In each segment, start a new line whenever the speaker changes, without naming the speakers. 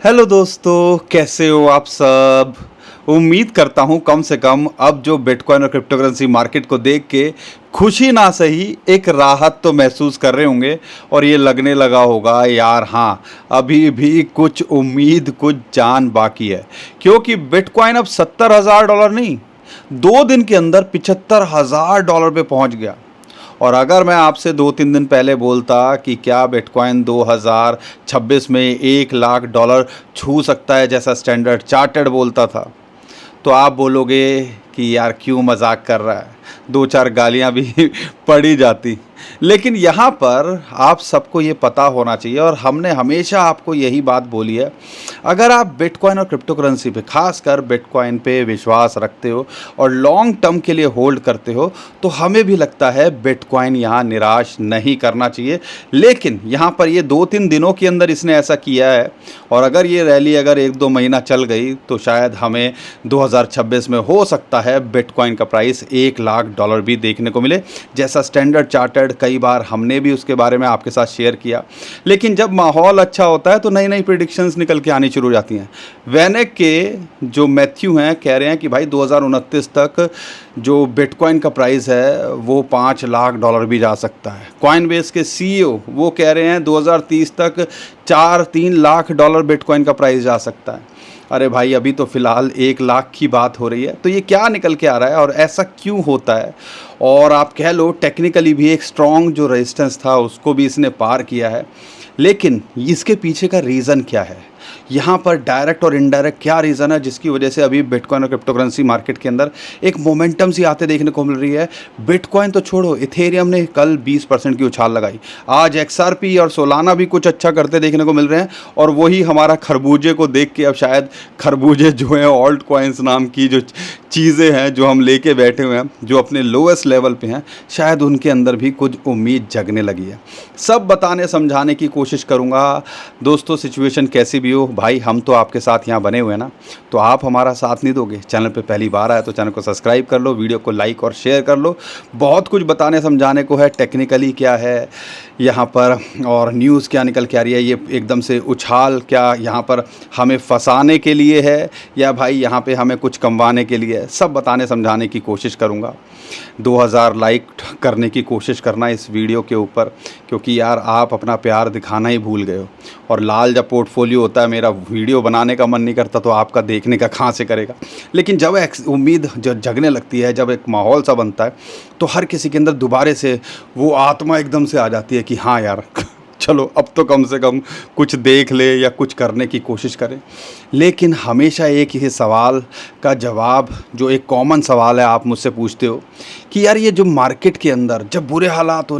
Hello दोस्तों, कैसे हो आप सब। उम्मीद करता हूँ कम से कम अब जो बिटकॉइन और क्रिप्टो करेंसी मार्केट को देख के खुशी ना सही एक राहत तो महसूस कर रहे होंगे। और ये लगने लगा होगा यार, हाँ अभी भी कुछ उम्मीद, कुछ जान बाकी है। क्योंकि बिटकॉइन अब $70,000 नहीं, 2 दिन के अंदर $75,000 पे पहुंच गया। और अगर मैं आपसे 2-3 दिन पहले बोलता कि क्या बिटकॉइन 2026 में $1,00,000 छू सकता है, जैसा स्टैंडर्ड चार्टर्ड बोलता था, तो आप बोलोगे कि यार क्यों मजाक कर रहा है, 2-4 गालियां भी पड़ी जाती। लेकिन यहाँ पर आप सबको ये पता होना चाहिए, और हमने हमेशा आपको यही बात बोली है, अगर आप बिटकॉइन और क्रिप्टो करेंसी पे, खासकर बिटकॉइन पे विश्वास रखते हो और लॉन्ग टर्म के लिए होल्ड करते हो, तो हमें भी लगता है बिटकॉइन यहाँ निराश नहीं करना चाहिए। लेकिन यहाँ पर ये 2-3 दिनों के अंदर इसने ऐसा किया है, और अगर ये रैली अगर 1-2 महीना चल गई तो शायद हमें 2026 में हो सकता है बिटकॉइन का प्राइस $1,00,000 भी देखने को मिले, जैसा स्टैंडर्ड चार्टर्ड कई बार हमने भी उसके बारे में आपके साथ शेयर किया। लेकिन जब माहौल अच्छा होता है तो नई नई प्रिडिक्शंस निकल के आनी शुरू हो जाती हैं। वैनेक के जो मैथ्यू हैं कह रहे हैं कि भाई 2029 तक जो बिटकॉइन का प्राइस है वो $5,00,000 भी जा सकता है। कॉइनबेस के सीईओ वो कह रहे हैं 2030 तक 4-3 लाख डॉलर बिटकॉइन का प्राइस जा सकता है। अरे भाई, अभी तो फ़िलहाल 1,00,000 की बात हो रही है, तो ये क्या निकल के आ रहा है और ऐसा क्यों होता है। और आप कह लो टेक्निकली भी एक स्ट्रॉन्ग जो रेजिस्टेंस था उसको भी इसने पार किया है। लेकिन इसके पीछे का रीज़न क्या है, यहाँ पर डायरेक्ट और इनडायरेक्ट क्या रीज़न है जिसकी वजह से अभी बिटकॉइन और क्रिप्टो करेंसी मार्केट के अंदर एक मोमेंटम सी आते देखने को मिल रही है। बिटकॉइन तो छोड़ो, इथेरियम ने कल 20% की उछाल लगाई, आज एक्सआरपी और सोलाना भी कुछ अच्छा करते देखने को मिल रहे हैं। और वही हमारा खरबूजे को देख के अब शायद खरबूजे जो हैं, ऑल्ट कॉइन्स नाम की जो चीज़ें हैं जो हम लेके बैठे हुए हैं, जो अपने लोएस्ट लेवल पे हैं, शायद उनके अंदर भी कुछ उम्मीद जगने लगी है। सब बताने समझाने की कोशिश करूँगा दोस्तों। सिचुएशन कैसी भी हो भाई, हम तो आपके साथ यहाँ बने हुए हैं ना, तो आप हमारा साथ नहीं दोगे। चैनल पे पहली बार आए तो चैनल को सब्सक्राइब कर लो, वीडियो को लाइक और शेयर कर लो। बहुत कुछ बताने समझाने को है, टेक्निकली क्या है यहाँ पर और न्यूज़ क्या निकल के आ रही है, ये एकदम से उछाल क्या यहाँ पर हमें फंसाने के लिए है या भाई यहाँ पे हमें कुछ कमवाने के लिए है, सब बताने समझाने की कोशिश करूँगा। 2000 लाइक करने की कोशिश करना इस वीडियो के ऊपर, क्योंकि यार आप अपना प्यार दिखाना ही भूल गए हो। और लाल जब पोर्टफोलियो होता है, मेरा वीडियो बनाने का मन नहीं करता तो आपका देखने का कहाँ से करेगा। लेकिन जब उम्मीद जब जगने लगती है, जब एक माहौल सा बनता है, तो हर किसी के अंदर दोबारे से वो आत्मा एकदम से आ जाती है कि हाँ यार चलो अब तो कम से कम कुछ देख ले या कुछ करने की कोशिश करें। लेकिन हमेशा एक ही सवाल का जवाब, जो एक कॉमन सवाल है, आप मुझसे पूछते हो कि यार ये जो मार्केट के अंदर जब बुरे हालात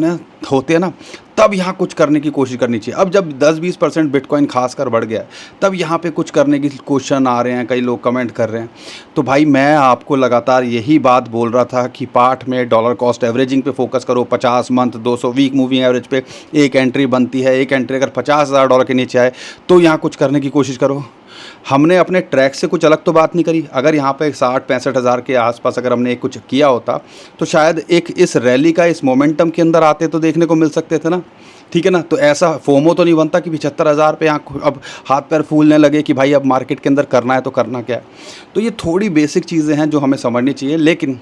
होते हैं ना, तब यहाँ कुछ करने की कोशिश करनी चाहिए। अब जब 10-20% बिटकॉइन खासकर बढ़ गया है, तब यहाँ पे कुछ करने की क्वेश्चन आ रहे हैं, कई लोग कमेंट कर रहे हैं। तो भाई मैं आपको लगातार यही बात बोल रहा था कि पार्ट में डॉलर कॉस्ट एवरेजिंग पे फोकस करो। 50 मंथ 200 वीक मूविंग एवरेज पे एक एंट्री बनती है, एक एंट्री अगर $50,000 के नीचे आए तो यहाँ कुछ करने की कोशिश करो। हमने अपने ट्रैक से कुछ अलग तो बात नहीं करी। अगर यहाँ पे 60-65 हज़ार के आसपास अगर हमने कुछ किया होता तो शायद एक इस रैली का, इस मोमेंटम के अंदर आते तो देखने को मिल सकते थे ना, ठीक है ना। तो ऐसा फोमो तो नहीं बनता कि 75,000 पे यहाँ अब हाथ पैर फूलने लगे कि भाई अब मार्केट के अंदर करना है तो करना क्या है। तो ये थोड़ी बेसिक चीज़ें हैं जो हमें समझनी चाहिए, लेकिन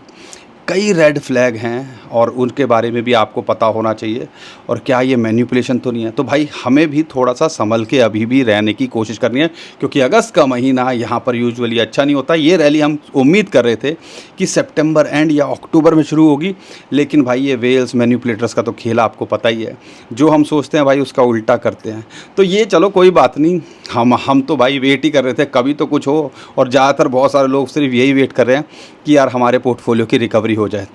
कई रेड फ्लैग हैं और उनके बारे में भी आपको पता होना चाहिए। और क्या ये मैनिपुलेशन तो नहीं है, तो भाई हमें भी थोड़ा सा संभल के अभी भी रहने की कोशिश करनी है, क्योंकि अगस्त का महीना यहाँ पर यूजुअली अच्छा नहीं होता। ये रैली हम उम्मीद कर रहे थे कि सितंबर एंड या अक्टूबर में शुरू होगी, लेकिन भाई ये वेल्स मैनिपुलेटर्स का तो खेल आपको पता ही है, जो हम सोचते हैं भाई उसका उल्टा करते हैं। तो ये चलो कोई बात नहीं, हम तो भाई वेट ही कर रहे थे कभी तो कुछ हो, और ज़्यादातर बहुत सारे लोग सिर्फ यही वेट कर रहे हैं कि यार हमारे पोर्टफोलियो की रिकवरी हो जाए।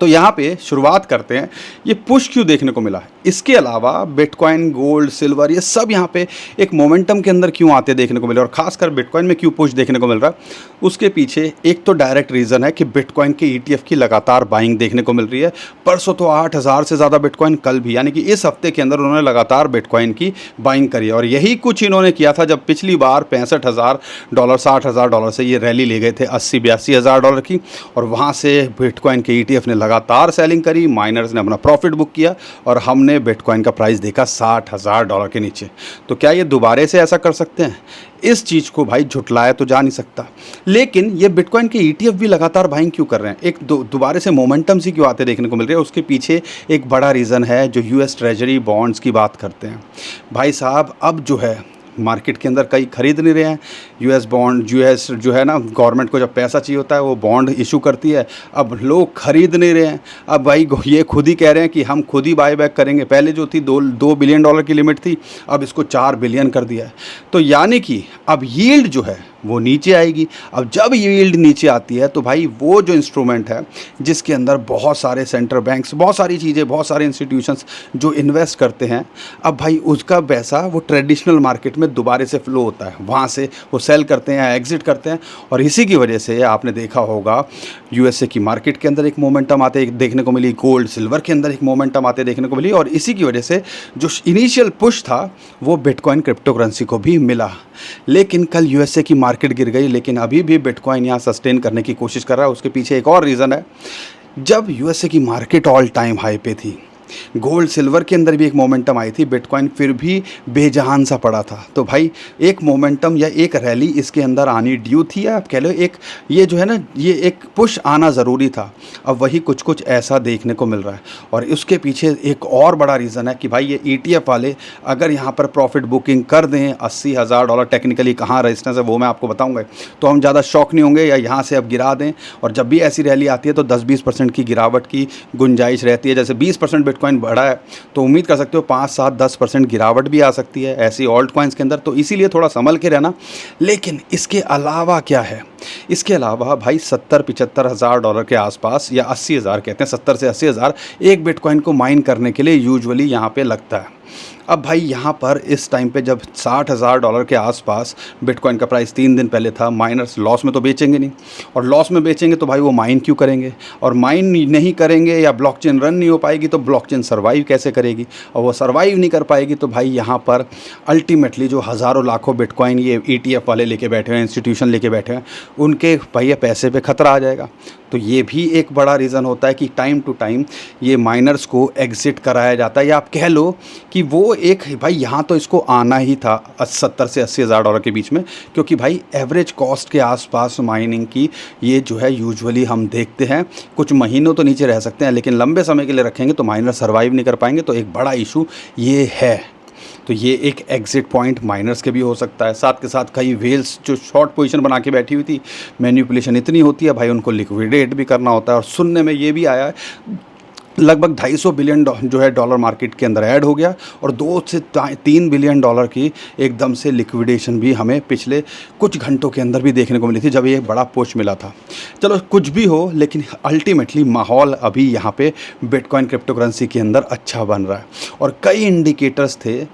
तो यहाँ पे शुरुआत करते हैं, ये पुश क्यों देखने को मिला है। इसके अलावा बिटकॉइन, गोल्ड, सिल्वर, ये सब यहाँ पे एक मोमेंटम के अंदर क्यों आते देखने को मिले, और खासकर बिटकॉइन में क्यों पुश देखने को मिल रहा है, उसके पीछे एक तो डायरेक्ट रीज़न है कि बिटकॉइन के ETF की लगातार बाइंग देखने को मिल रही है। परसों तो 8,000 से ज़्यादा बिटकॉइन, कल भी, यानी कि इस हफ्ते के अंदर उन्होंने लगातार बिटकॉइन की बाइंग करी है। और यही कुछ इन्होंने किया था जब पिछली बार $65,000, $60,000 से ये रैली ले गए थे $80-82 हज़ार की, और वहाँ से बिटकॉइन के ETF ने लगातार सेलिंग करी, माइनर्स ने अपना प्रॉफिट बुक किया और हमने बिटकॉइन का प्राइस देखा $60,000 के नीचे। तो क्या ये दोबारा से ऐसा कर सकते हैं? इस चीज़ को भाई झुटलाया तो जा नहीं सकता। लेकिन ये बिटकॉइन के ईटीएफ भी लगातार बाइंग क्यों कर रहे हैं? एक दोबारा से मोमेंटम सी क्यों आते देखने को मिल रहे हैं? उसके पीछे एक बड़ा रीज़न है, जो यूएस ट्रेजरी बॉन्ड्स की बात करते हैं। भाई साहब, अब जो है मार्केट के अंदर कई खरीद नहीं रहे हैं यूएस बॉन्ड। यूएस जो है ना, गवर्नमेंट को जब पैसा चाहिए होता है वो बॉन्ड इशू करती है। अब लोग खरीद नहीं रहे हैं। अब भाई ये खुद ही कह रहे हैं कि हम खुद ही बाय बैक करेंगे। पहले जो थी $2 बिलियन की लिमिट थी, अब इसको $4 बिलियन कर दिया है। तो यानी कि अब यील्ड जो है वो नीचे आएगी। अब जब यील्ड नीचे आती है तो भाई वो जो इंस्ट्रूमेंट है जिसके अंदर बहुत सारे सेंट्रल बैंक्स, बहुत सारी चीज़ें, बहुत सारे इंस्टीट्यूशंस जो इन्वेस्ट करते हैं, अब भाई उसका पैसा वो ट्रेडिशनल मार्केट में दोबारा से फ्लो होता है, वहाँ से वो सेल करते हैं, एग्जिट करते हैं। और इसी की वजह से आपने देखा होगा यूएसए की मार्केट के अंदर एक मोमेंटम आते देखने को मिली, गोल्ड सिल्वर के अंदर एक मोमेंटम आते देखने को मिली। और इसी की वजह से जो इनिशियल पुश था वो बिटकॉइन क्रिप्टो करेंसी को भी मिला। लेकिन कल यूएसए की मार्केट गिर गई, लेकिन अभी भी बिटकॉइन यहाँ सस्टेन करने की कोशिश कर रहा है। उसके पीछे एक और रीज़न है। जब यूएसए की मार्केट ऑल टाइम हाई पे थी, गोल्ड सिल्वर के अंदर भी एक मोमेंटम आई थी, बिटकॉइन फिर भी बेजहान सा पड़ा था। तो भाई एक मोमेंटम या एक रैली इसके अंदर आनी ड्यू थी, या आप कह लो एक ये जो है ना, ये एक पुश आना ज़रूरी था। अब वही कुछ कुछ ऐसा देखने को मिल रहा है। और उसके पीछे एक और बड़ा रीज़न है कि भाई ये ETF वाले अगर यहाँ पर प्रॉफिट बुकिंग कर दें $80,000, टेक्निकली कहाँ रेजिस्टेंस है वो मैं आपको बताऊँगा, तो हम ज़्यादा शॉक नहीं होंगे, या यहाँ से अब गिरा दें। और जब भी ऐसी रैली आती है तो 10-20% की गिरावट की गुंजाइश रहती है। जैसे 20% बिटकॉइन बढ़ा है तो उम्मीद कर सकते हो 5-7-10% गिरावट भी आ सकती है ऐसी ऑल्ट कॉइन्स के अंदर। तो इसीलिए थोड़ा संभल के रहना। लेकिन इसके अलावा क्या है? इसके अलावा भाई $70-75,000 के आसपास, या 80,000 कहते हैं, 70 से 80,000 एक बिटकॉइन को माइन करने के लिए यूजुअली यहाँ पे लगता है। अब भाई यहाँ पर इस टाइम पे जब $60,000 के आसपास बिटकॉइन का प्राइस 3 दिन पहले था, माइनर्स लॉस में तो बेचेंगे नहीं। और लॉस में बेचेंगे तो भाई वो माइन क्यों करेंगे? और माइन नहीं करेंगे या ब्लॉकचेन रन नहीं हो पाएगी तो ब्लॉकचेन सर्वाइव कैसे करेगी? और वो सर्वाइव नहीं कर पाएगी तो भाई यहाँ पर अल्टीमेटली जो हज़ारों लाखों बिटकॉइन ये ETF वाले लेके बैठे हैं, इंस्टीट्यूशन लेके बैठे हैं, उनके भाई पैसे पे खतरा आ जाएगा। तो ये भी एक बड़ा रीज़न होता है कि टाइम टू टाइम ये माइनर्स को एग्ज़िट कराया जाता है। या आप कह लो कि वो एक भाई यहाँ तो इसको आना ही था 70 से $80,000 के बीच में, क्योंकि भाई एवरेज कॉस्ट के आसपास माइनिंग की ये जो है यूजुअली हम देखते हैं। कुछ महीनों तो नीचे रह सकते हैं, लेकिन लंबे समय के लिए रखेंगे तो माइनर सर्वाइव नहीं कर पाएंगे। तो एक बड़ा इशू ये है। तो ये एक एग्जिट पॉइंट माइनर्स के भी हो सकता है। साथ के साथ कई वेल्स जो शॉर्ट पोजीशन बना के बैठी हुई थी, मैनिपुलेशन इतनी होती है भाई, उनको लिक्विडेट भी करना होता है। और सुनने में ये भी आया है लगभग $250 बिलियन जो है डॉलर मार्केट के अंदर ऐड हो गया, और $2 से $3 बिलियन की एकदम से लिक्विडेशन भी हमें पिछले कुछ घंटों के अंदर भी देखने को मिली थी, जब ये बड़ा पुश मिला था। चलो कुछ भी हो, लेकिन अल्टीमेटली माहौल अभी यहाँ पे बिटकॉइन क्रिप्टो करेंसी के अंदर अच्छा बन रहा है। और कई इंडिकेटर्स थे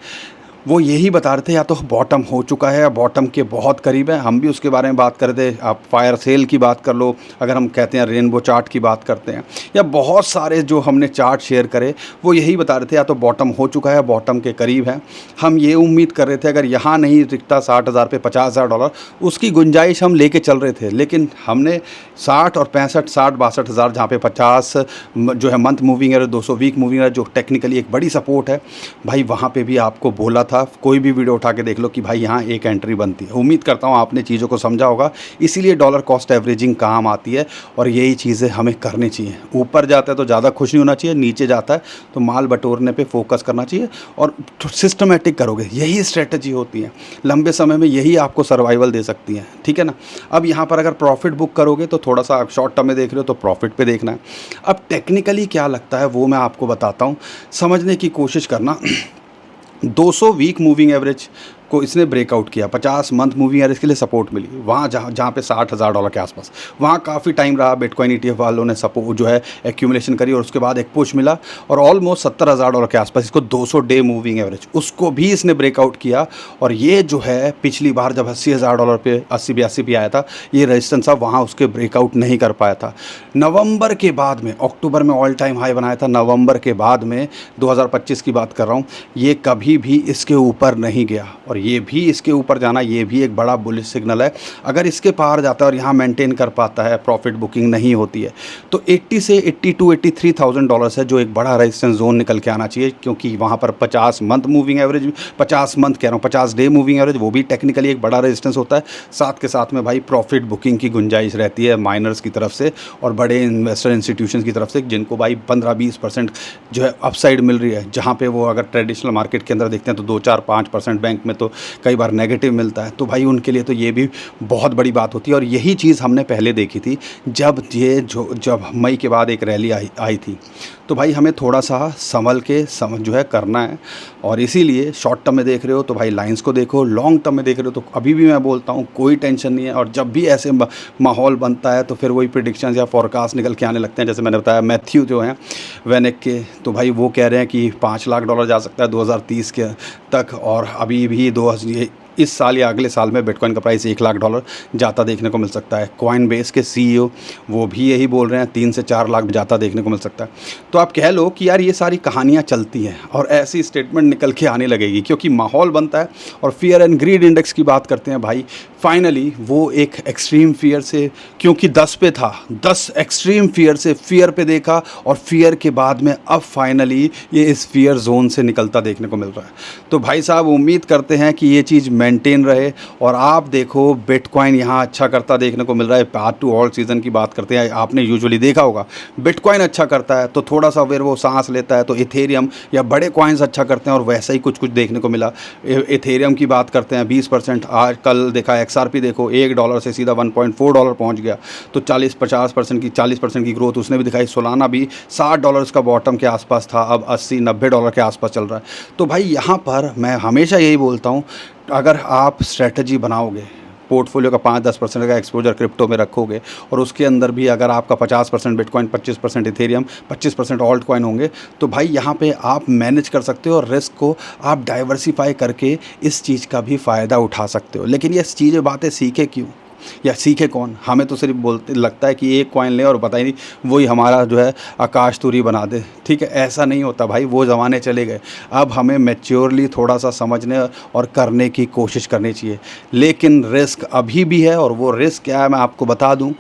वो यही बता रहे थे या तो बॉटम हो चुका है या बॉटम के बहुत करीब है। हम भी उसके बारे में बात कर रहे थे। आप फायर सेल की बात कर लो, अगर हम कहते हैं रेनबो चार्ट की बात करते हैं, या बहुत सारे जो हमने चार्ट शेयर करे वो यही बता रहे थे या तो बॉटम हो चुका है, बॉटम के करीब है। हम ये उम्मीद कर रहे थे अगर यहाँ नहीं टिकता 60,000 पे $50,000, उसकी गुंजाइश हम लेके चल रहे थे। लेकिन हमने 60 और 65, 60-62 हज़ार, जहाँ पे 50 जो है month moving average, 200 week moving average जो टेक्निकली एक बड़ी सपोर्ट है भाई, वहाँ पे भी आपको बोला था। कोई भी वीडियो उठा के देख लो कि भाई यहाँ एक एंट्री बनती है। उम्मीद करता हूँ आपने चीज़ों को समझा होगा। इसीलिए डॉलर कॉस्ट एवरेजिंग काम आती है और यही चीज़ें हमें करनी चाहिए। ऊपर जाता है तो ज़्यादा खुश नहीं होना चाहिए, नीचे जाता है तो माल बटोरने पे फोकस करना चाहिए और सिस्टमेटिक करोगे, यही स्ट्रेटजी होती है। लंबे समय में यही आपको सर्वाइवल दे सकती है, ठीक है ना। अब यहाँ पर अगर प्रॉफिट बुक करोगे तो थोड़ा सा शॉर्ट टर्म में देख रहे हो तो प्रॉफिट पे देखना है। अब टेक्निकली क्या लगता है वो मैं आपको बताता हूँ, समझने की कोशिश करना। 200 वीक मूविंग एवरेज को इसने ब्रेकआउट किया, 50 मंथ मूविंग एवरेज के लिए सपोर्ट मिली वहाँ जहाँ पे $60,000 के आसपास, वहाँ काफ़ी टाइम रहा। बिटकॉइन ETF वालों ने सपोर्ट जो है एक्यूमुलेशन करी और उसके बाद एक पुश मिला और ऑलमोस्ट $70,000 के आसपास इसको 200 डे मूविंग एवरेज, उसको भी इसने ब्रेकआउट किया। और ये जो है पिछली बार जब $80,000 पे 80-82 पे आया था ये रेजिस्टेंस था, वहाँ उसके ब्रेकआउट नहीं कर पाया था। नवंबर के बाद में, अक्टूबर में ऑल टाइम हाई बनाया था, नवंबर के बाद में 2025 की बात कर रहा हूँ, ये कभी भी इसके ऊपर नहीं गया। और ये भी इसके ऊपर जाना, ये भी एक बड़ा बुलिश सिग्नल है। अगर इसके पार जाता है और यहाँ मेंटेन कर पाता है, प्रॉफिट बुकिंग नहीं होती है, तो 80 से 82-83,000 डॉलर्स है जो एक बड़ा रेजिस्टेंस जोन निकल के आना चाहिए, क्योंकि वहाँ पर 50 मंथ मूविंग एवरेज, 50 मंथ कह रहा हूँ, 50 डे मूविंग एवरेज, वो भी टेक्निकली एक बड़ा रेजिस्टेंस होता है। साथ के साथ में भाई प्रॉफिट बुकिंग की गुंजाइश रहती है माइनर्स की तरफ से और बड़े इन्वेस्टर इंस्टीट्यूशंस की तरफ से, जिनको भाई 15-20% जो है अपसाइड मिल रही है। जहाँ पे वो अगर ट्रेडिशनल मार्केट के अंदर देखते हैं तो 2-4-5% बैंक में तो कई बार नेगेटिव मिलता है। तो भाई उनके लिए तो ये भी बहुत बड़ी बात होती है। और यही चीज़ हमने पहले देखी थी जब मई के बाद एक रैली आई थी। तो भाई हमें थोड़ा सा संभल के जो है करना है। और इसीलिए शॉर्ट टर्म में देख रहे हो तो भाई लाइंस को देखो, लॉन्ग टर्म में देख रहे हो तो अभी भी मैं बोलता हूँ कोई टेंशन नहीं है। और जब भी ऐसे माहौल बनता है तो फिर वही प्रेडिक्शंस या फॉरकास्ट निकल के आने लगते हैं। जैसे मैंने बताया मैथ्यू जो हैं वेनेक के, तो भाई वो कह रहे हैं कि $5 लाख जा सकता है 2030 के तक। और अभी भी इस साल या अगले साल में बिटकॉइन का प्राइस $1 लाख जाता देखने को मिल सकता है। कॉइनबेस के CEO वो भी यही बोल रहे हैं 3 से 4 लाख जाता देखने को मिल सकता है। तो आप कह लो कि यार ये सारी कहानियाँ चलती हैं और ऐसी स्टेटमेंट निकल के आने लगेगी, क्योंकि माहौल बनता है। और फियर एंड ग्रीड इंडेक्स की बात करते हैं भाई, फाइनली वो एक एक्सट्रीम फियर से, क्योंकि 10 पे था, 10 एक्सट्रीम फियर से फियर पे देखा और फियर के बाद में अब फाइनली ये इस फियर जोन से निकलता देखने को मिल रहा है। तो भाई साहब उम्मीद करते हैं कि ये चीज़ मेंटेन रहे। और आप देखो बिटकॉइन यहाँ अच्छा करता देखने को मिल रहा है। पार्ट टू ऑल सीज़न की बात करते हैं, आपने यूजुअली देखा होगा बिटकॉइन अच्छा करता है तो थोड़ा सा फिर वो सांस लेता है, तो इथेरियम या बड़े कॉइन्स अच्छा करते हैं और वैसा ही कुछ देखने को मिला। इथेरियम की बात करते हैं 20%, आज कल देखा XRP देखो $1 से सीधा $1.4 पहुँच गया। तो 40% की ग्रोथ उसने भी दिखाई। सोलाना भी $60 का बॉटम के आसपास था, अब $80-90 के आसपास चल रहा है। तो भाई यहाँ पर मैं हमेशा यही बोलता हूँ, अगर आप स्ट्रेटजी बनाओगे, पोर्टफोलियो का 5-10% का एक्सपोजर क्रिप्टो में रखोगे और उसके अंदर भी अगर आपका 50% बिटकॉइन, 25% इथेरियम, 25% ऑल्ट कॉइन होंगे, तो भाई यहाँ पे आप मैनेज कर सकते हो और रिस्क को आप डाइवर्सिफाई करके इस चीज़ का भी फ़ायदा उठा सकते हो। लेकिन ये चीज़ें बातें सीखे क्यों या सीखे कौन? हमें तो सिर्फ बोलते लगता है कि एक कॉइन ले और पता ही नहीं वही हमारा जो है आकाश तुरी बना दे। ठीक है, ऐसा नहीं होता भाई, वो ज़माने चले गए। अब हमें मैच्योरली थोड़ा सा समझने और करने की कोशिश करनी चाहिए। लेकिन रिस्क अभी भी है, और वो रिस्क क्या है मैं आपको बता दूं।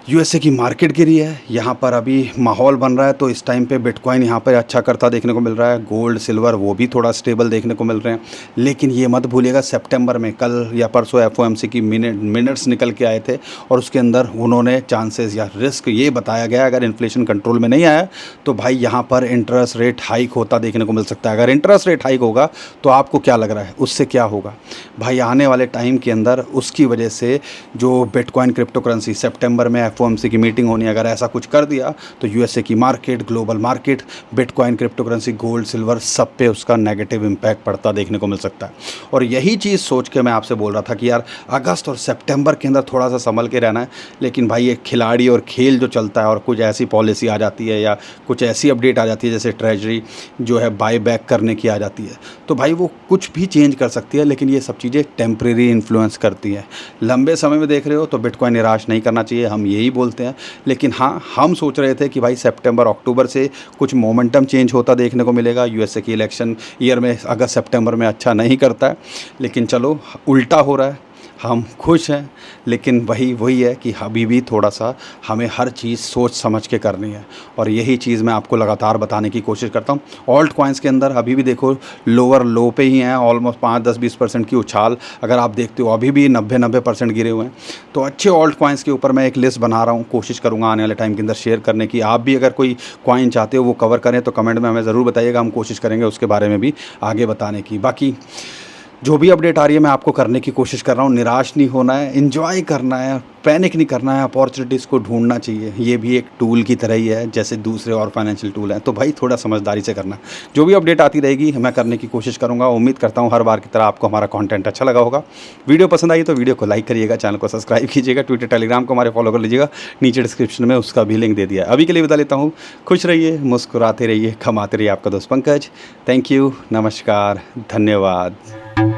USA की मार्केट गिरी है, यहाँ पर अभी माहौल बन रहा है, तो इस टाइम पे बिटकॉइन यहाँ पर अच्छा करता देखने को मिल रहा है। गोल्ड सिल्वर वो भी थोड़ा स्टेबल देखने को मिल रहे हैं। लेकिन ये मत भूलिएगा सितंबर में कल या परसों FOMC की मिनट्स निकल के आए थे और उसके अंदर उन्होंने चांसेस या रिस्क ये बताया गया, अगर इन्फ्लेशन कंट्रोल में नहीं आया तो भाई यहाँ पर इंटरेस्ट रेट हाइक होता देखने को मिल सकता है। अगर इंटरेस्ट रेट हाइक होगा तो आपको क्या लग रहा है उससे क्या होगा भाई? आने वाले टाइम के अंदर उसकी वजह से जो बिटकॉइन क्रिप्टो करेंसी सितंबर में FOMC की मीटिंग होनी, अगर ऐसा कुछ कर दिया तो USA की market, global market, bitcoin crypto currency, gold silver सब पे उसका नेगेटिव इम्पैक्ट पड़ता देखने को मिल सकता है। और यही चीज़ सोच के मैं आपसे बोल रहा था कि यार अगस्त और सितंबर के अंदर थोड़ा सा संभल के रहना है। लेकिन भाई ये खिलाड़ी और खेल जो चलता है और कुछ ऐसी पॉलिसी आ जाती है या कुछ ऐसी अपडेट आ जाती है जैसे ट्रेजरी जो है बाय बैक करने की आ जाती है, तो भाई वो कुछ भी चेंज कर सकती है। लेकिन ये सब चीज़ें टेम्प्रेरी इन्फ्लुएंस करती हैं। लंबे समय में देख रहे हो तो बिटकॉइन निराश नहीं करना चाहिए, हम यही बोलते हैं। लेकिन हाँ, हम सोच रहे थे कि भाई सितंबर अक्टूबर से कुछ मोमेंटम चेंज होता देखने को मिलेगा। USA की इलेक्शन ईयर में अगस्त सितंबर में अच्छा नहीं करता है, लेकिन चलो उल्टा हो रहा है, हम खुश हैं। लेकिन वही है कि अभी भी थोड़ा सा हमें हर चीज़ सोच समझ के करनी है, और यही चीज़ मैं आपको लगातार बताने की कोशिश करता हूँ। ऑल्ट कॉइन्स के अंदर अभी भी देखो लोअर लो पे ही हैं, ऑलमोस्ट 5-10-20% की उछाल अगर आप देखते हो, अभी भी 90% गिरे हुए हैं। तो अच्छे ऑल्ट कॉइन्स के ऊपर मैं एक लिस्ट बना रहा हूँ, कोशिश करूँगा आने वाले टाइम के अंदर शेयर करने की। आप भी अगर कोई कॉइन चाहते हो वो कवर करें तो कमेंट में हमें ज़रूर बताइएगा, हम कोशिश करेंगे उसके बारे में भी आगे बताने की। बाकी जो भी अपडेट आ रही है मैं आपको करने की कोशिश कर रहा हूँ। निराश नहीं होना है, एंजॉय करना है, पैनिक नहीं करना है, अपॉर्चुनिटीज़ को ढूंढना चाहिए। ये भी एक टूल की तरह ही है जैसे दूसरे और फाइनेंशियल टूल हैं। तो भाई थोड़ा समझदारी से करना। जो भी अपडेट आती रहेगी मैं करने की कोशिश करूँगा। उम्मीद करता हूँ हर बार की तरह आपको हमारा कंटेंट अच्छा लगा होगा। वीडियो पसंद आई तो वीडियो को लाइक करिएगा, चैनल को सब्सक्राइब कीजिएगा, ट्विटर टेलीग्राम को हमारे फॉलो कर लीजिएगा, नीचे डिस्क्रिप्शन में उसका भी लिंक दे दिया है। अभी के लिए विदा लेता हूँ। खुश रहिए, मुस्कुराते रहिए, कमाते रहिए। आपका दोस्त पंकज। थैंक यू, नमस्कार, धन्यवाद।